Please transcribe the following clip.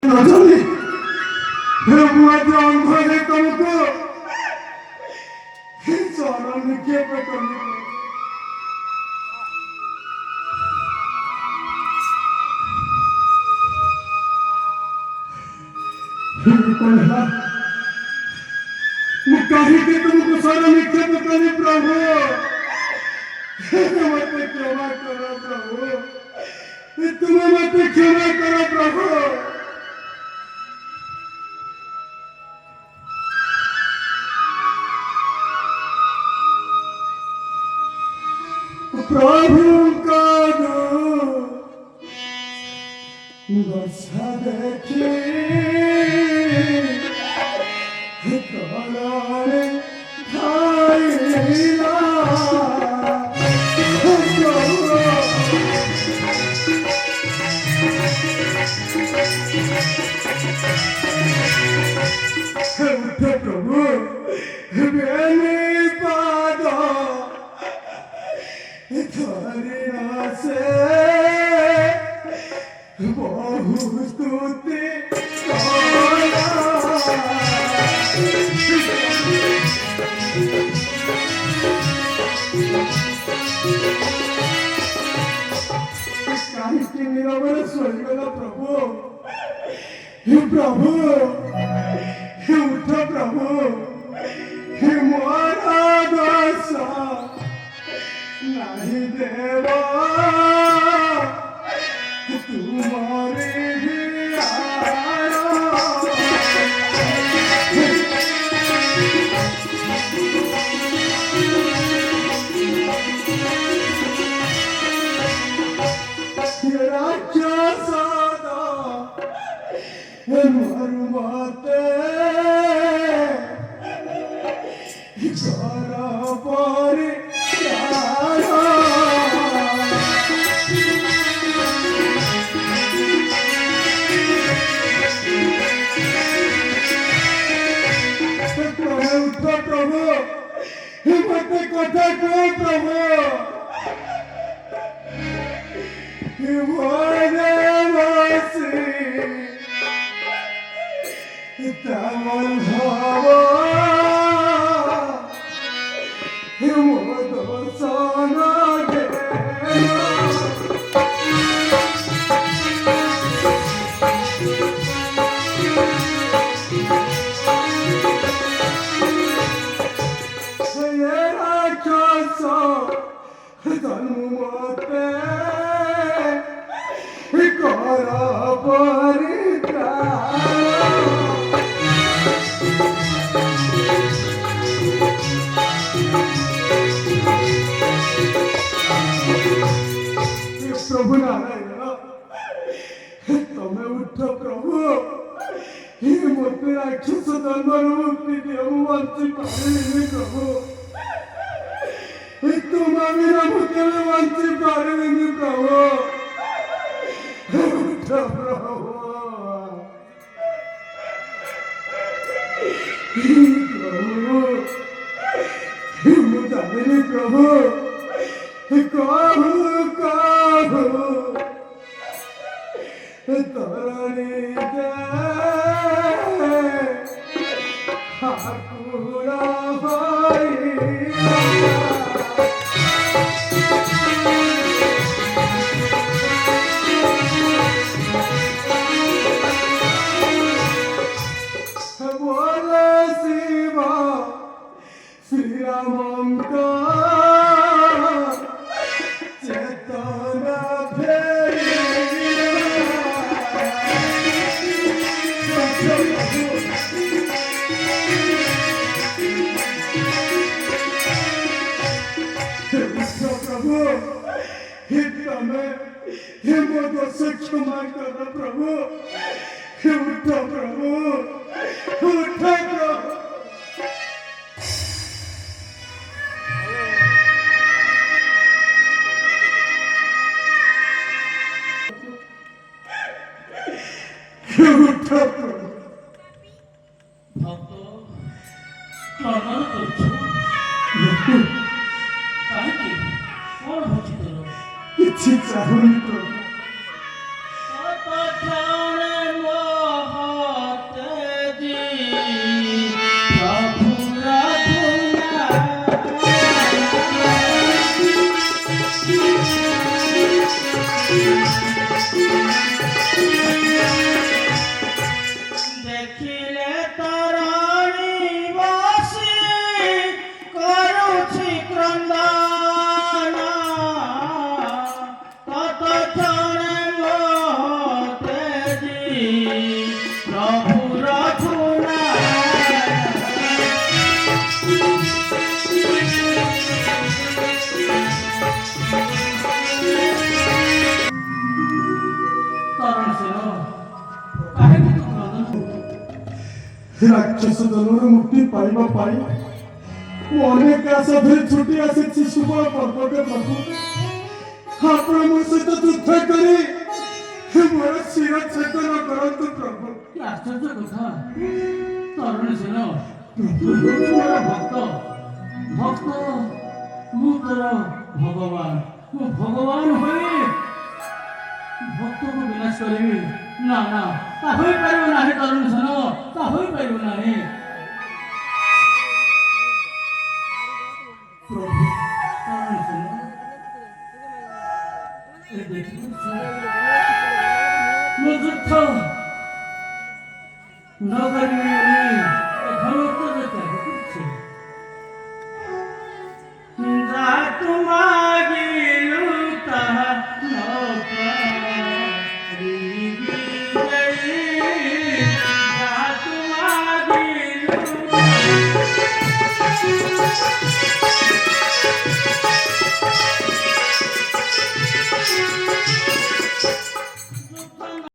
ରଜନୀ ମୁଁ ଆଜି ଅନ୍ଧରେ ତମକୁ ଚରଣ ନିକ୍ଷେପ କଲି। କହିଲା ମୁଁ କାହିଁକି ତୁମକୁ ସ୍ୱର ନିକ୍ଷେପ କଲି ପ୍ରଭୁ? ମତେ କ୍ଷମା କର ପ୍ରଭୁ, ତୁମେ ମତେ କ୍ଷମା କର ପ୍ରଭୁ। प्रभुଙ୍କ ବର୍ଷା ଦେଖି ତଳରେ ଧାଇଲା ଉଠ ପ୍ରଭୁ ବେନି ପାଦ ଧରି ସେ ବହୁ ସ୍ତୁତି କାହିଁକି ନିରବରେ ଶୋଇଗଲା ପ୍ରଭୁ? ପ୍ରଭୁ ଉଠ ପ୍ରଭୁ, ମୋର ଦୋଷ ନାହିଁ ଦେବ ତୁମରି ରାକ୍ଷସ ମରୁ ମତେ କର ପରି प्रभु मते कथा कह प्रभु। मोरे बसी तमल भाव मो दोष न मते कर प्रभु नारायण तमें उठ प्रभु, मत राक्षस जन्म मुक्ति दियो, बंची पारिनी प्रभु, तुम बिना मुझे बंची पारिनी प्रभु। उठ प्रभु मुझे जानी प्रभु कहू कहू तरणि हाकुड़ा भाई बोले शिवा श्री रामंक चेतना प्रभु तमें मो दोष क्षमा कर प्रभु। उठ प्रभु, उठ प्रभु। उठ प्रभु। भक्त प्रणाम करुछु काहे कौन होछि तोर किछि चाहुनी प्रभु। सत ठाणे मो প্রভু রঘুনাথ তরুণ সেন কাহিনী তো ক্রন্দন ରାକ୍ଷସ ଜନ୍ମରୁ ମୁକ୍ତି ପାଇବା ପାଇଁ ମୁଁ ଅନେକ ଆଶା ଧରି ଛୁଟି ଆସିଛି ଶୁଭ ପର୍ବତ ପ୍ରଭୁ। ଆପଣ ମୋ ସହିତ ଯୁଦ୍ଧ କରି ମୋର ଶିର ଛେଦନ କରନ୍ତୁ ପ୍ରଭୁ। কি আশ্চর্য কথা তরুণ সেন তুই হচ্ছু ମୋର ଭକ୍ତ ଭକ୍ତ ମୁଁ ତୋର ଭଗବାନ ମୁଁ ଭଗବାନ ହୋଇ ଭକ୍ତକୁ ବିନାଶ କରିବି ନା ନା ତା ହୋଇପାରିବ ନାହିଁ ତରୁଣ ସେନ ତା ହୋଇପାରିବ ନାହିଁ ପ୍ରଭୁ ତରୁଣ ସେନ ଏ ଦେଖିଲୁ ମୁଁ ଯୁଦ୍ଧ ନ କରିବି ବୋଲି ଏ ଧର୍ମତ୍ୟାଗ ତ୍ୟାଗ କରୁଛି ଯାହାକୁ ମାଗିଲୁ ତାହା ନ ପାଇବି